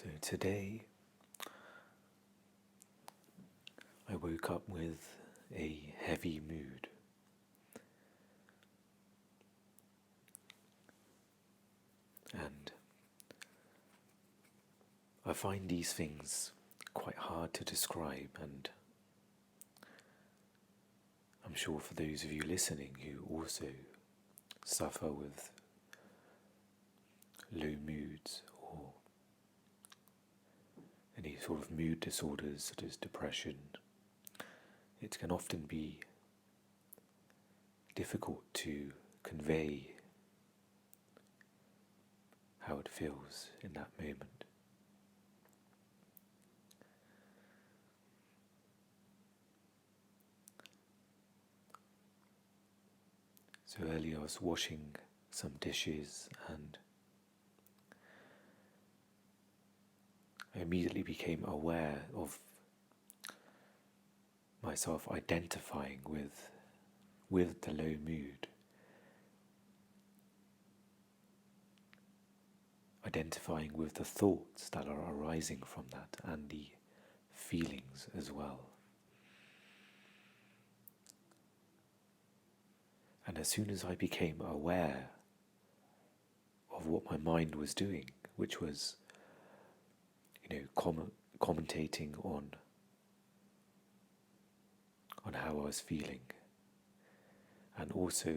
So today I woke up with a heavy mood, and I find these things quite hard to describe, and I'm sure for those of you listening who also suffer with low moods or any sort of mood disorders such as depression, it can often be difficult to convey how it feels in that moment. So earlier I was washing some dishes and I immediately became aware of myself identifying with the low mood, identifying with the thoughts that are arising from that and the feelings as well. And as soon as I became aware of what my mind was doing, which was, commentating on how I was feeling, and also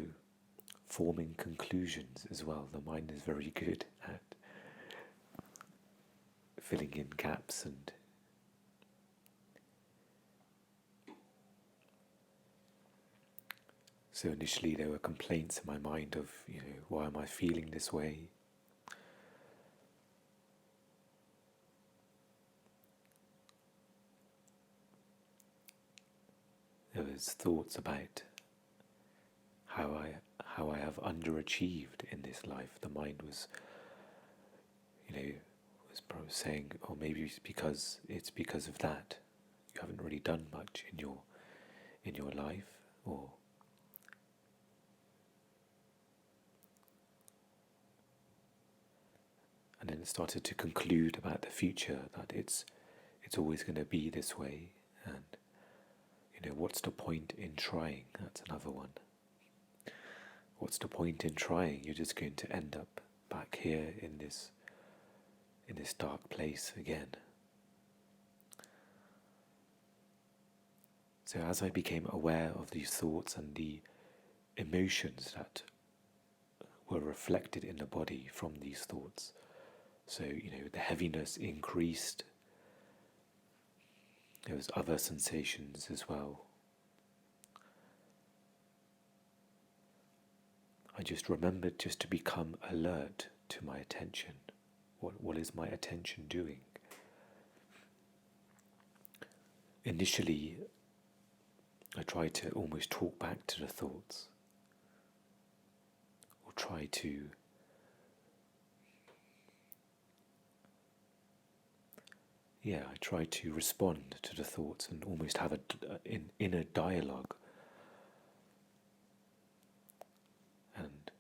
forming conclusions as well. The mind is very good at filling in gaps, and so initially there were complaints in my mind of, why am I feeling this way? There was thoughts about how I have underachieved in this life. The mind was, was probably saying, oh, maybe it's because of that. You haven't really done much in your life, or and then it started to conclude about the future, that it's always going to be this way, and what's the point in trying? That's another one. What's the point in trying? You're just going to end up back here in this dark place again. So as I became aware of these thoughts and the emotions that were reflected in the body from these thoughts, so the heaviness increased. There was other sensations as well. I just remembered just to become alert to my attention. What is my attention doing? Initially, I tried to almost talk back to the thoughts, or try to I tried to respond to the thoughts and almost have an inner dialogue. And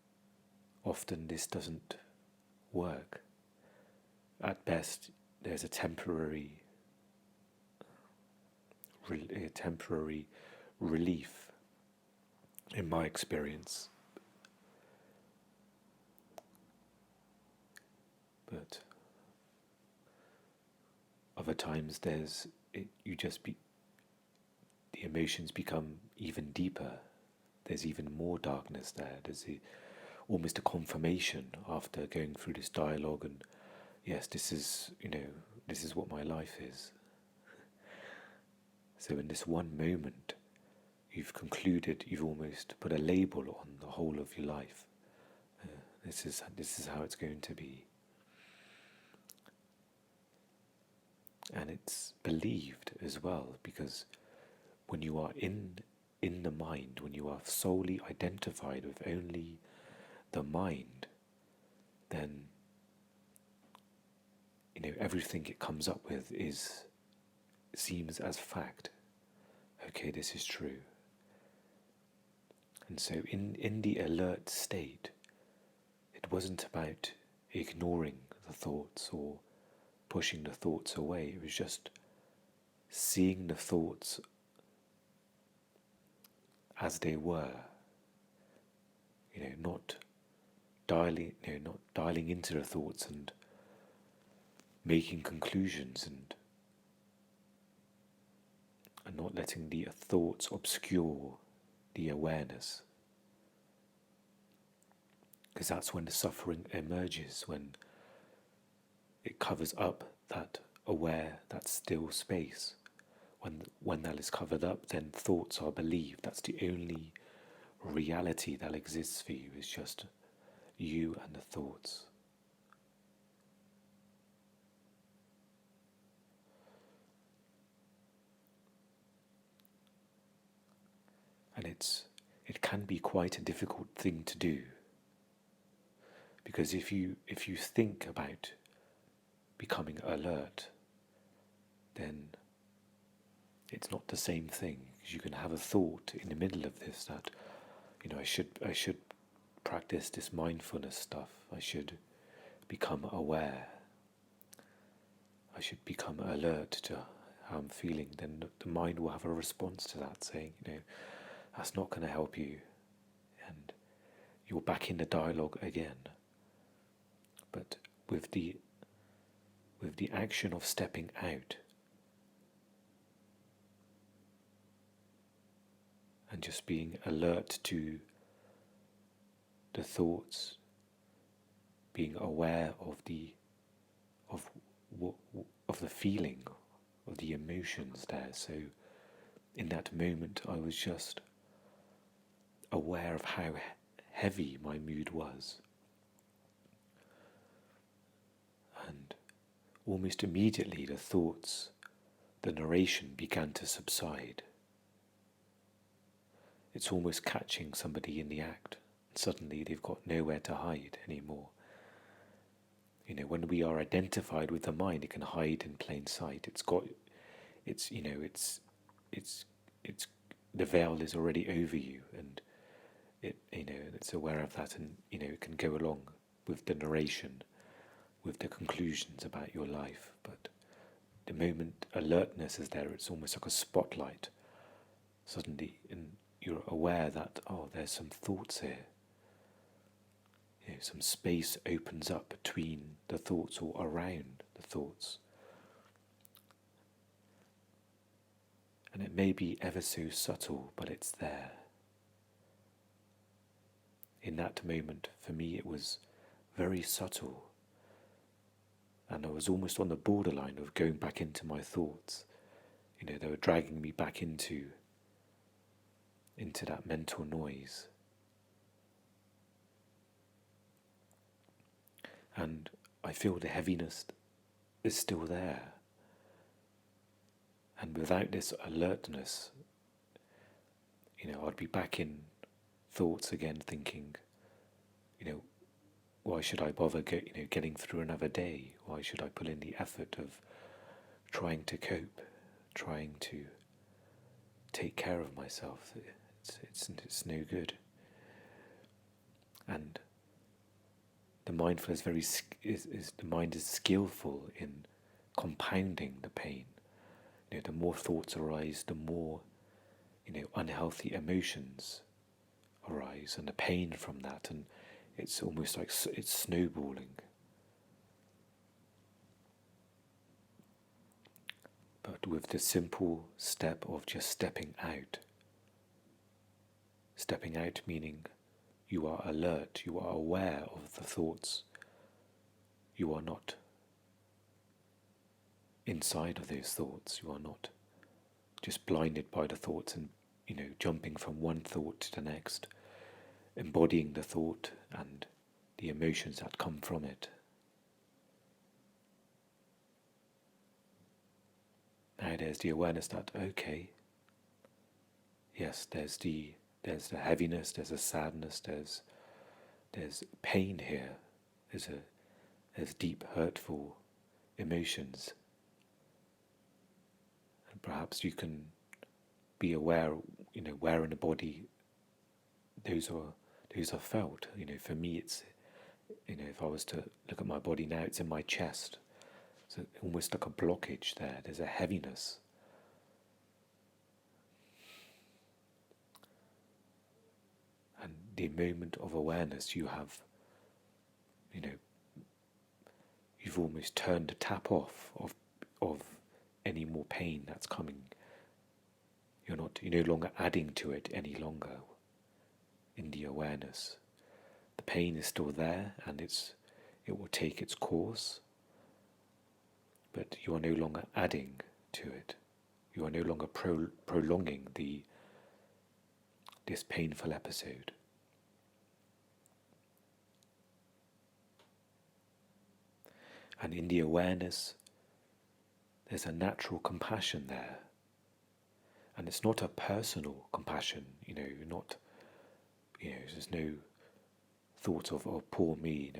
often this doesn't work. At best, there's a temporary relief, in my experience. But other times the emotions become even deeper. There's even more darkness there. There's almost a confirmation after going through this dialogue, and yes, this is what my life is. So in this one moment, you've concluded, you've almost put a label on the whole of your life. This is how it's going to be. And it's believed as well, because when you are in the mind, when you are solely identified with only the mind, then everything it comes up with seems as fact. Okay, this is true. And so in the alert state, it wasn't about ignoring the thoughts or pushing the thoughts away. It was just seeing the thoughts as they were, not not dialing into the thoughts and making conclusions, and not letting the thoughts obscure the awareness. Because that's when the suffering emerges, when it covers up that still space. When that is covered up, then thoughts are believed. That's the only reality that exists for you, is just you and the thoughts. And it can be quite a difficult thing to do, because if you think about becoming alert, then it's not the same thing. Because you can have a thought in the middle of this that, I should practice this mindfulness stuff. I should become aware. I should become alert to how I'm feeling. Then the mind will have a response to that, saying, that's not going to help you, and you're back in the dialogue again. But with the action of stepping out and just being alert to the thoughts, being aware of the feeling, of the emotions there. So in that moment I was just aware of how heavy my mood was, and almost immediately the thoughts, the narration began to subside. It's almost catching somebody in the act, and suddenly they've got nowhere to hide anymore. When we are identified with the mind, it can hide in plain sight. The veil is already over you, and it's aware of that, and it can go along with the narration, with the conclusions about your life. But the moment alertness is there, it's almost like a spotlight. Suddenly, you're aware that, there's some thoughts here. Some space opens up between the thoughts, or around the thoughts. And it may be ever so subtle, but it's there. In that moment, for me, it was very subtle. And I was almost on the borderline of going back into my thoughts. They were dragging me back into that mental noise. And I feel the heaviness is still there. And without this alertness, I'd be back in thoughts again, thinking, why should I bother getting through another day? Why should I put in the effort of trying to cope, trying to take care of myself? It's no good. And the mindfulness the mind is skillful in compounding the pain. The more thoughts arise, the more unhealthy emotions arise, and the pain from that, and it's almost like it's snowballing. But with the simple step of just stepping out meaning you are alert, you are aware of the thoughts, you are not inside of those thoughts, you are not just blinded by the thoughts and jumping from one thought to the next, embodying the thought and the emotions that come from it. Now there's the awareness that, okay, yes, there's the heaviness, there's a sadness, there's pain here, there's deep hurtful emotions, and perhaps you can be aware, where in the body those are felt. For me, it's, if I was to look at my body now, it's in my chest. There's almost like a blockage there. There's a heaviness. And the moment of awareness, you have, you've almost turned the tap off of any more pain that's coming. You're no longer adding to it any longer in the awareness. The pain is still there, and it will take its course, but you are no longer adding to it. You are no longer prolonging this painful episode. And in the awareness, there's a natural compassion there. And it's not a personal compassion, there's no thought of, oh, poor me,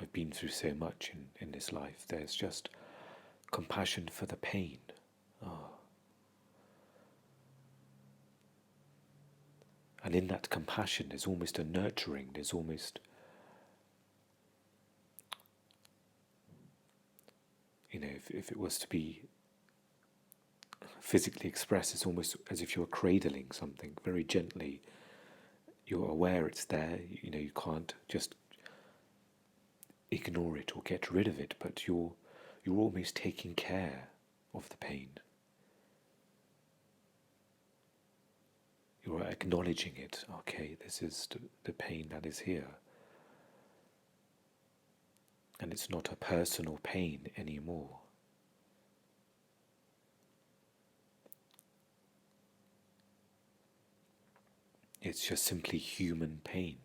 I've been through so much in this life. There's just compassion for the pain. And in that compassion, there's almost a nurturing, there's almost, if it was to be physically expressed, it's almost as if you're cradling something very gently. You're aware it's there, you can't just ignore it or get rid of it, but you're almost taking care of the pain. You're acknowledging it. Okay, this is the pain that is here. And it's not a personal pain anymore. It's just simply human pain.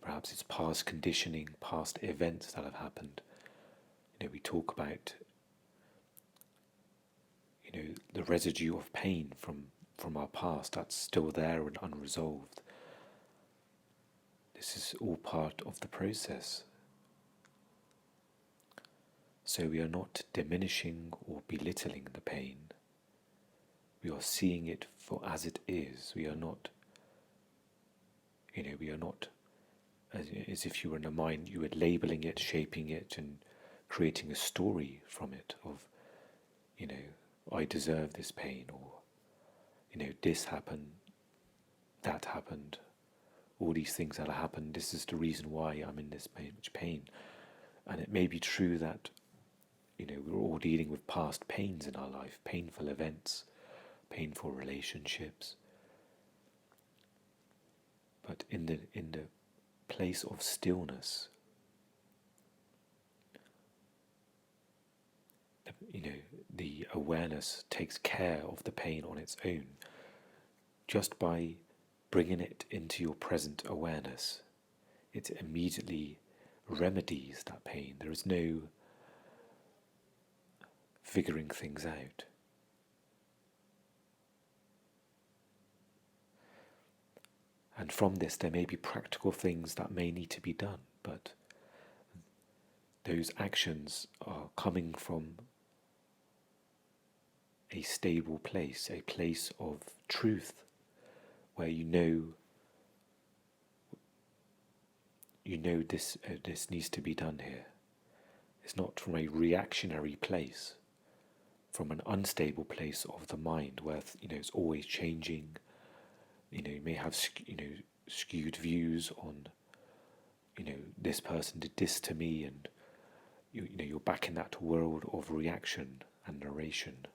Perhaps it's past conditioning, past events that have happened. We talk about, the residue of pain from our past that's still there and unresolved. This is all part of the process. So we are not diminishing or belittling the pain. We are seeing it for as it is. We are not, as if you were in a mind, you were labeling it, shaping it, and creating a story from it of, I deserve this pain, or, this happened, that happened, all these things that happened, this is the reason why I'm in this much pain. And it may be true that, we're all dealing with past pains in our life, painful events, painful relationships. But in the place of stillness, the awareness takes care of the pain on its own, just by bringing it into your present awareness. It immediately remedies that pain. There is no figuring things out. And from this there may be practical things that may need to be done, but those actions are coming from a stable place, a place of truth, where this needs to be done here. It's not from a reactionary place, from an unstable place of the mind where it's always changing. You may have skewed views on this person did this to me, and you're back in that world of reaction and narration.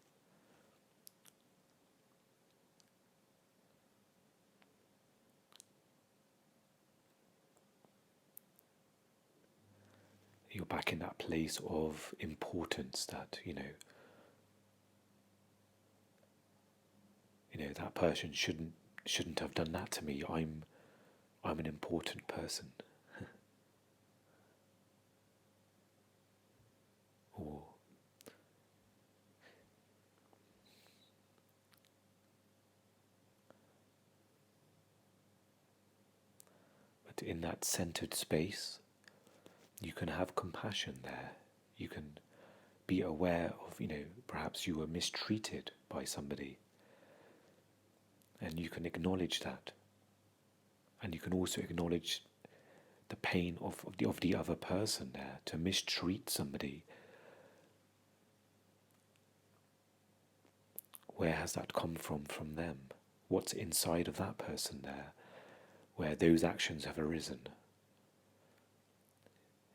You're back in that place of importance that that person shouldn't have done that to me. I'm an important person. Or but in that centered space, you can have compassion there. You can be aware of, perhaps you were mistreated by somebody. And you can acknowledge that. And you can also acknowledge the pain of the other person there, to mistreat somebody. Where has that come from them? What's inside of that person there, where those actions have arisen?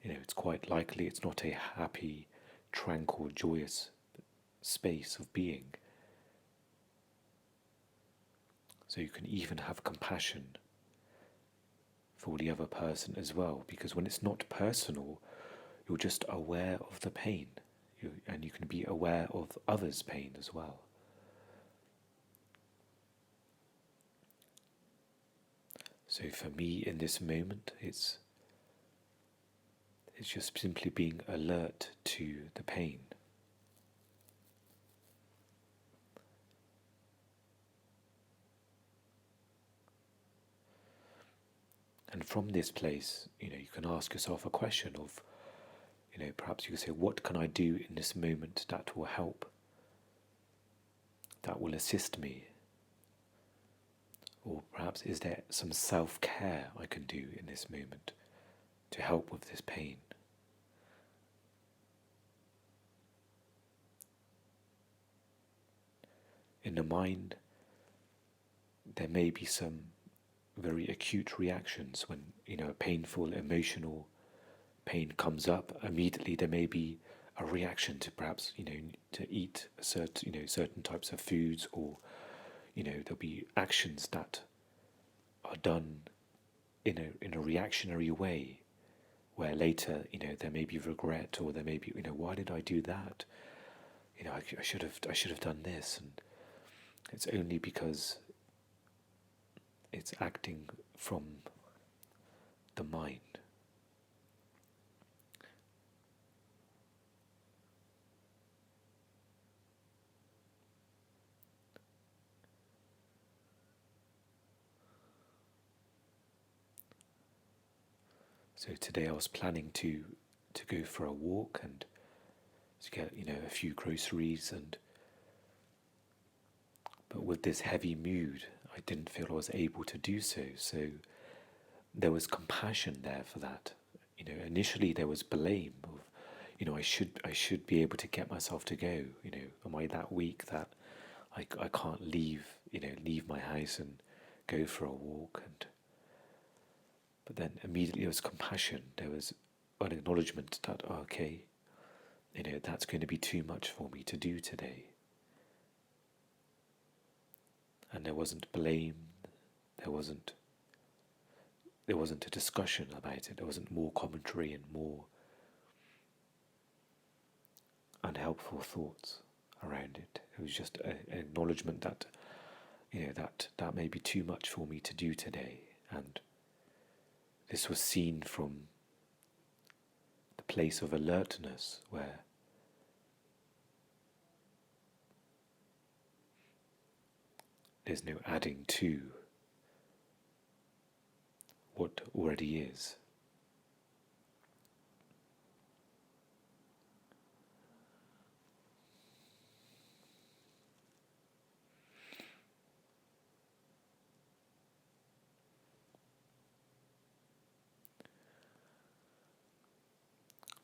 It's quite likely it's not a happy, tranquil, joyous space of being. So you can even have compassion for the other person as well, because when it's not personal, you're just aware of the pain, and you can be aware of others' pain as well. So for me in this moment, it's just simply being alert to the pain. And from this place, you can ask yourself a question of, perhaps you can say, what can I do in this moment that will help, that will assist me? Or perhaps is there some self-care I can do in this moment to help with this pain? In the mind, there may be some very acute reactions when, a painful, emotional pain comes up. Immediately there may be a reaction to perhaps, to eat certain types of foods, or, there'll be actions that are done in a reactionary way, where later, there may be regret, or there may be, why did I do that? I should have done this, and it's only because it's acting from the mind. So today I was planning to go for a walk and to get a few groceries, but with this heavy mood I didn't feel I was able to do so. So there was compassion there for that. Initially there was blame of, I should be able to get myself to go. Am I that weak that I can't leave my house and go for a walk? But then immediately there was compassion. There was an acknowledgement that, okay, that's going to be too much for me to do today. And there wasn't blame. There wasn't a discussion about it. There wasn't more commentary and more unhelpful thoughts around it. It was just an acknowledgement that, that may be too much for me to do today. And this was seen from the place of alertness, where there's no adding to what already is.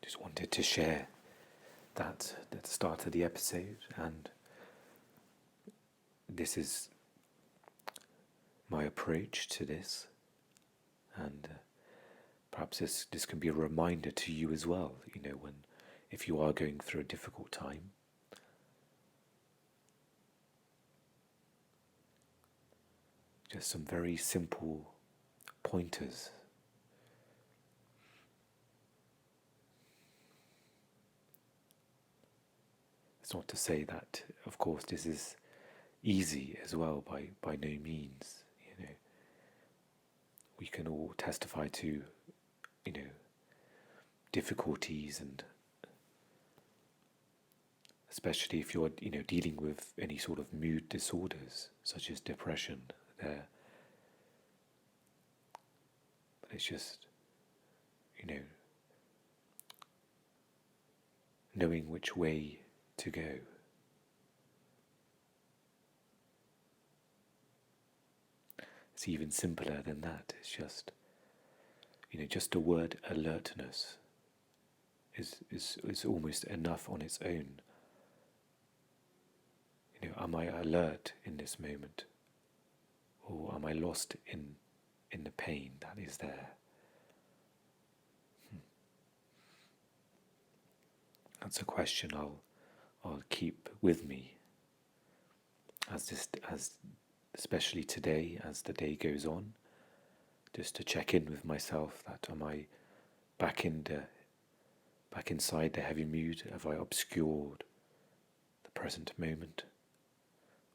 Just wanted to share that at the start of the episode, and this is my approach to this, and perhaps this can be a reminder to you as well, if you are going through a difficult time. Just some very simple pointers. It's not to say that, of course, this is easy as well, by no means. We can all testify to, difficulties, and especially if you're, dealing with any sort of mood disorders, such as depression, there. But it's just, knowing which way to go. It's even simpler than that. It's just, Just the word alertness is almost enough on its own. Am I alert in this moment? Or am I lost in the pain that is there? That's a question I'll keep with me as especially today, as the day goes on, just to check in with myself. That am I back inside the heavy mood? Have I obscured the present moment,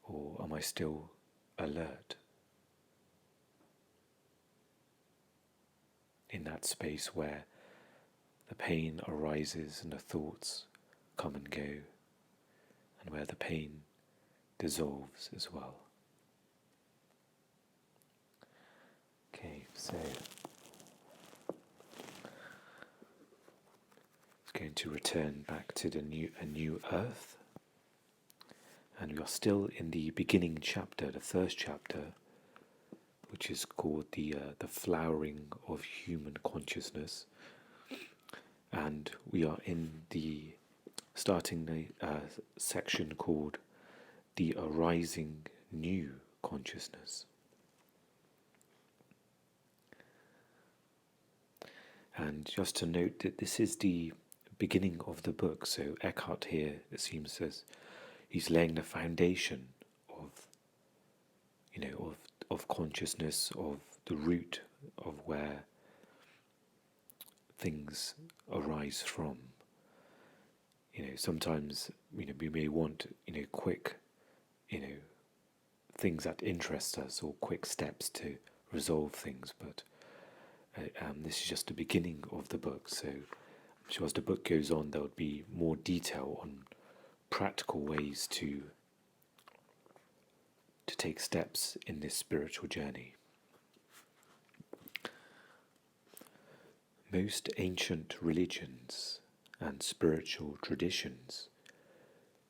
or am I still alert in that space where the pain arises and the thoughts come and go, and where the pain dissolves as well? Okay, so it's going to return back to a new earth, and we are still in the beginning chapter, the first chapter, which is called the flowering of human consciousness, and we are in starting the section called the arising new consciousness. And just to note that this is the beginning of the book, so Eckhart here, it seems, says he's laying the foundation of consciousness, of the root of where things arise from. Sometimes we may want quick things that interest us, or quick steps to resolve things, but this is just the beginning of the book. So I'm sure as the book goes on, there would be more detail on practical ways to take steps in this spiritual journey. Most ancient religions and spiritual traditions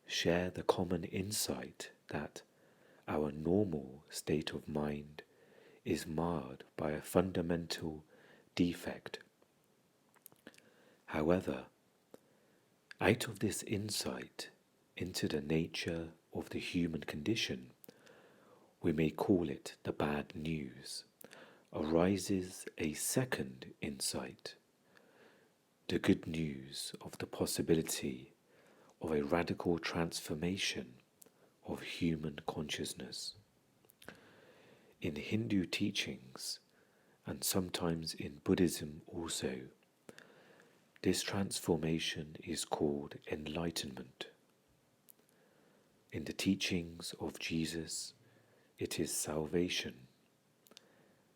share the common insight that our normal state of mind is marred by a fundamental defect. However, out of this insight into the nature of the human condition, we may call it the bad news, arises a second insight, the good news of the possibility of a radical transformation of human consciousness. In Hindu teachings, and sometimes in Buddhism also, this transformation is called enlightenment. In the teachings of Jesus, it is salvation,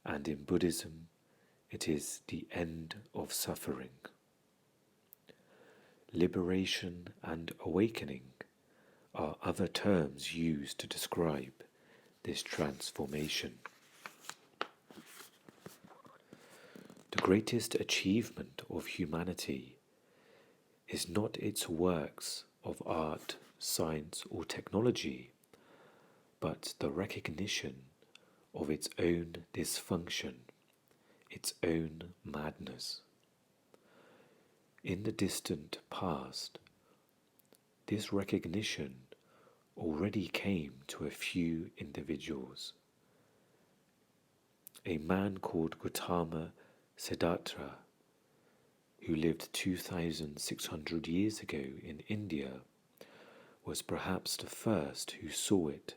and in Buddhism, it is the end of suffering. Liberation and awakening are other terms used to describe this transformation. The greatest achievement of humanity is not its works of art, science, or technology, but the recognition of its own dysfunction, its own madness. In the distant past, this recognition already came to a few individuals. A man called Gautama Siddhartha, who lived 2,600 years ago in India, was perhaps the first who saw it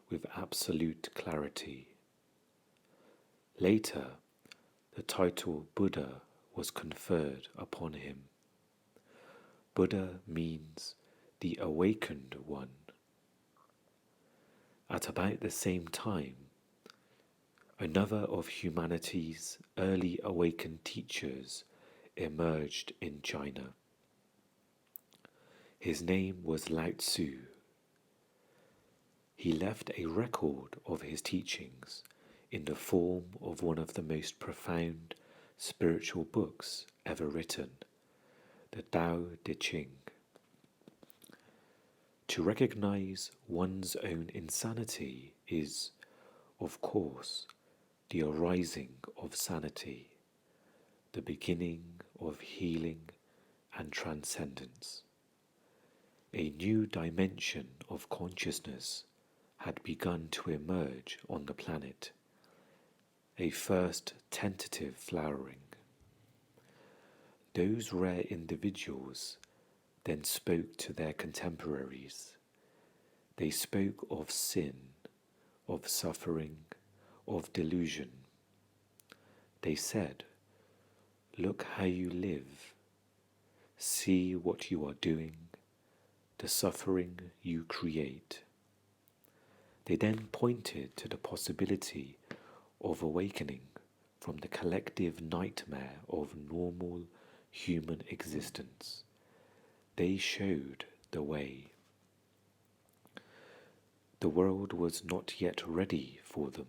with absolute clarity. Later, the title Buddha was conferred upon him. Buddha means the awakened one. At about the same time, another of humanity's early awakened teachers emerged in China. His name was Lao Tzu. He left a record of his teachings in the form of one of the most profound spiritual books ever written, the Tao Te Ching. To recognize one's own insanity is, of course, the arising of sanity, the beginning of healing and transcendence. A new dimension of consciousness had begun to emerge on the planet, a first tentative flowering. Those rare individuals then spoke to their contemporaries. They spoke of sin, of suffering, of delusion. They said, "Look how you live. See what you are doing, the suffering you create." They then pointed to the possibility of awakening from the collective nightmare of normal human existence. They showed the way. The world was not yet ready for them,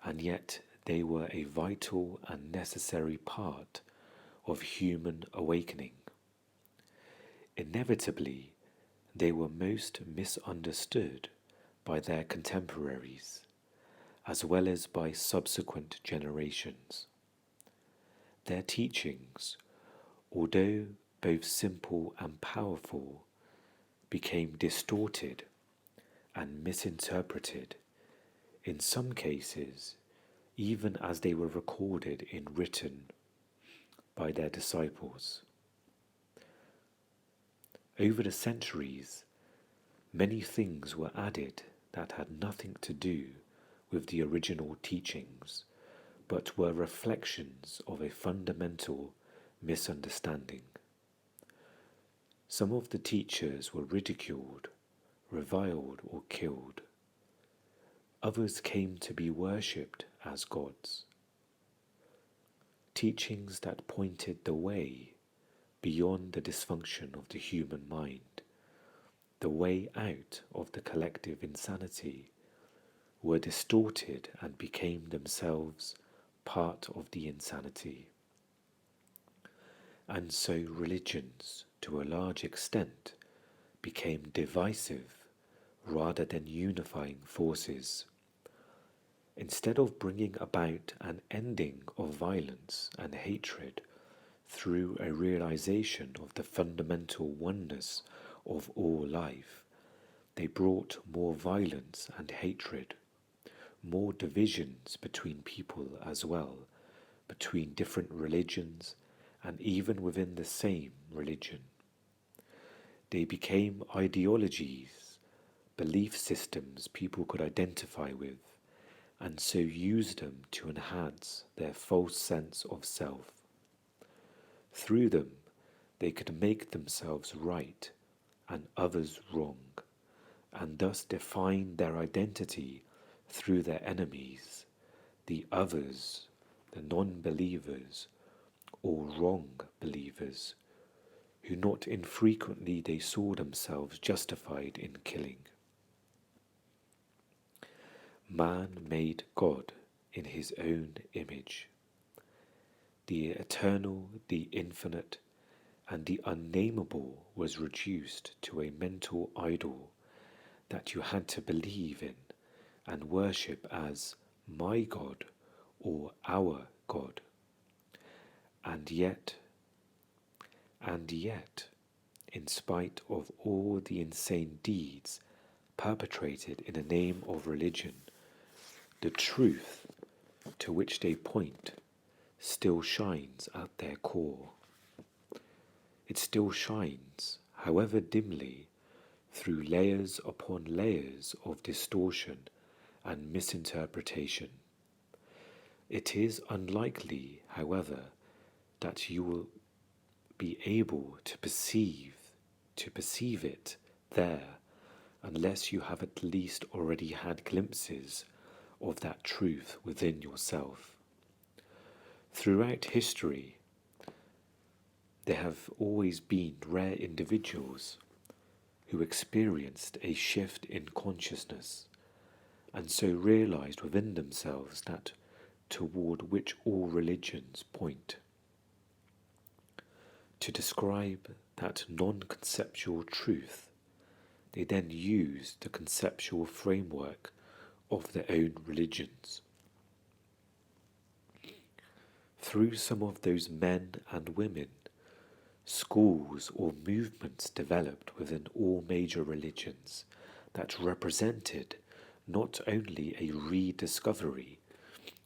and yet they were a vital and necessary part of human awakening. Inevitably, they were most misunderstood by their contemporaries, as well as by subsequent generations. Their teachings, although both simple and powerful, became distorted and misinterpreted, in some cases, even as they were recorded in written by their disciples. Over the centuries, many things were added that had nothing to do with the original teachings, but were reflections of a fundamental misunderstanding. Some of the teachers were ridiculed, reviled, or killed. Others came to be worshipped as gods. Teachings that pointed the way beyond the dysfunction of the human mind, the way out of the collective insanity, were distorted and became themselves part of the insanity. And so religions, to a large extent, became divisive rather than unifying forces. Instead of bringing about an ending of violence and hatred through a realization of the fundamental oneness of all life, they brought more violence and hatred, more divisions between people as well, between different religions and even within the same religion. They became ideologies, belief systems people could identify with, and so used them to enhance their false sense of self. Through them, they could make themselves right and others wrong, and thus define their identity through their enemies, the others, the non-believers, or wrong believers, who not infrequently they saw themselves justified in killing. Man made God in his own image. The eternal, the infinite, and the unnameable was reduced to a mental idol that you had to believe in and worship as my God or our God. And yet, in spite of all the insane deeds perpetrated in the name of religion, the truth to which they point still shines at their core. It still shines, however dimly, through layers upon layers of distortion and misinterpretation. It is unlikely, however, that you will be able to perceive it there unless you have at least already had glimpses of that truth within yourself. Throughout history, there have always been rare individuals who experienced a shift in consciousness and so realized within themselves that toward which all religions point. To describe that non-conceptual truth, they then used the conceptual framework of their own religions. through some of those men and women, schools or movements developed within all major religions that represented not only a rediscovery,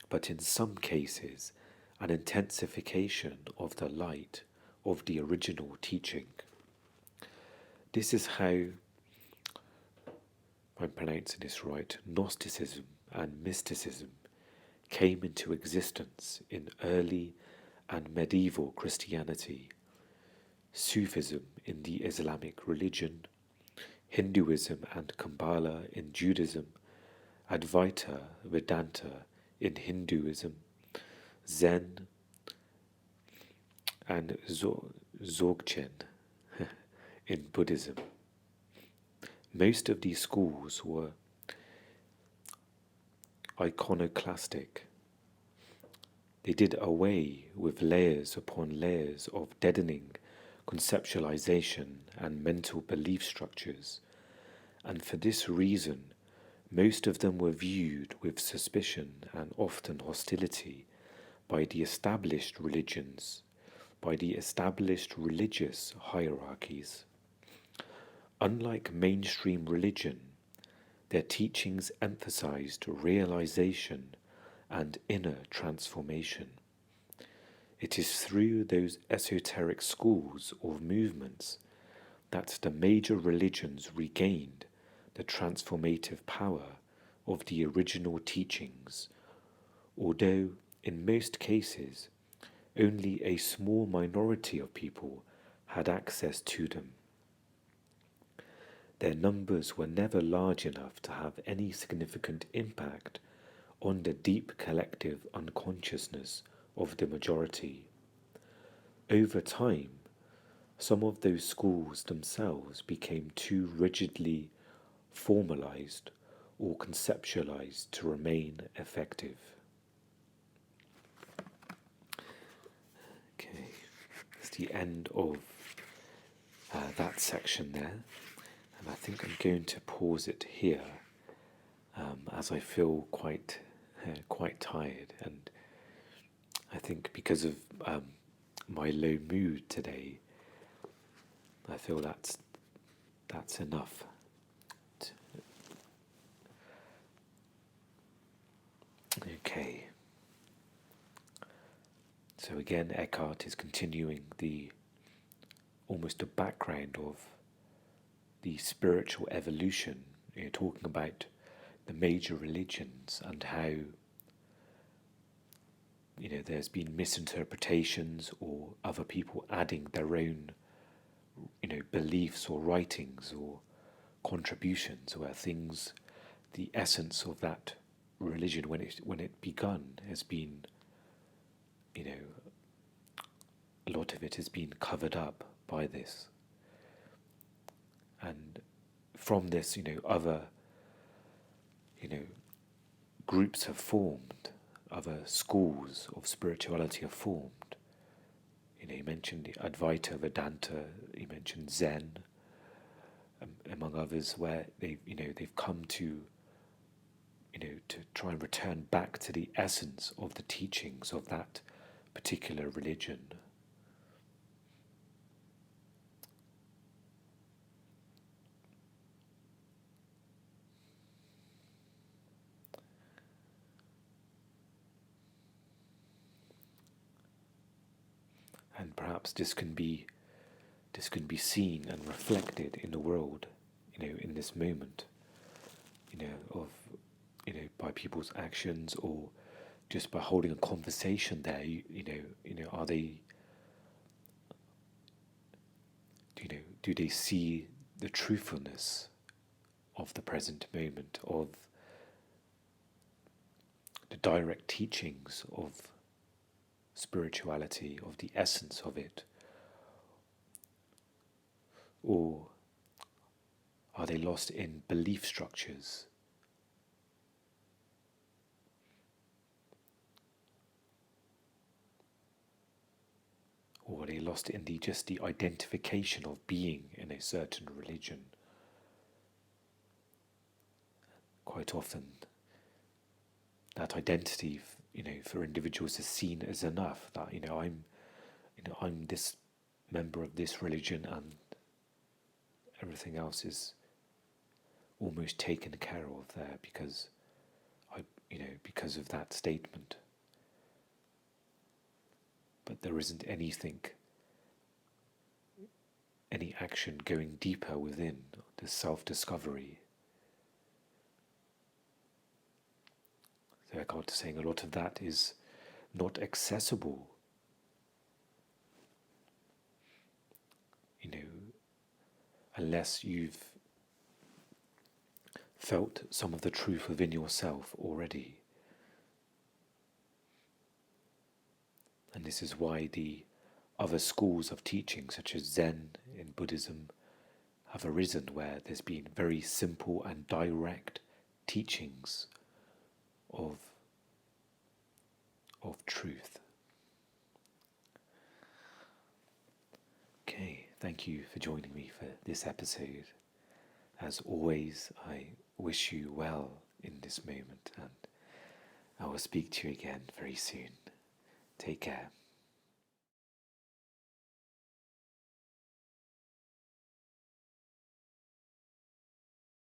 but in some cases an intensification of the light of the original teaching. This is how, if I'm pronouncing this right, Gnosticism and mysticism came into existence in early and medieval Christianity, Sufism in the Islamic religion, Hinduism and Kabbalah in Judaism, Advaita Vedanta in Hinduism, Zen and Dzogchen in Buddhism. Most of these schools were iconoclastic. They did away with layers upon layers of deadening conceptualization and mental belief structures, and for this reason, most of them were viewed with suspicion and often hostility by the established religions, by the established religious hierarchies. Unlike mainstream religion, their teachings emphasized realization and inner transformation. It is through those esoteric schools or movements that the major religions regained the transformative power of the original teachings, although in most cases only a small minority of people had access to them. Their numbers were never large enough to have any significant impact on the deep collective unconsciousness of the majority. Over time, some of those schools themselves became too rigidly formalized or conceptualized to remain effective. Okay, that's the end of that section there, and I think I'm going to pause it here as I feel quite tired, and I think because of my low mood today, I feel that's enough. Okay. So again, Eckhart is continuing almost a background of the spiritual evolution, talking about the major religions and how there's been misinterpretations or other people adding their own beliefs or writings or contributions, where things, the essence of that religion when it begun has been, a lot of it has been covered up by this, and from this other groups have formed, other schools of spirituality have formed. He mentioned the Advaita Vedanta, he mentioned Zen, among others, where they've come to to try and return back to the essence of the teachings of that particular religion. And perhaps this can be seen and reflected in the world, in this moment, of by people's actions, or just by holding a conversation there. Are they, do they see the truthfulness of the present moment, of the direct teachings of spirituality, of the essence of it? Or are they lost in belief structures? Or are they lost in just the identification of being in a certain religion? Quite often, that identity for individuals is seen as enough. That I'm this member of this religion, and everything else is almost taken care of there because of that statement. But there isn't any action going deeper within the self-discovery. So Eckhart is saying a lot of that is not accessible, unless you've felt some of the truth within yourself already. And this is why the other schools of teaching, such as Zen in Buddhism, have arisen, where there's been very simple and direct teachings of truth. Okay, thank you for joining me for this episode. As always, I wish you well in this moment, and I will speak to you again very soon. Take care.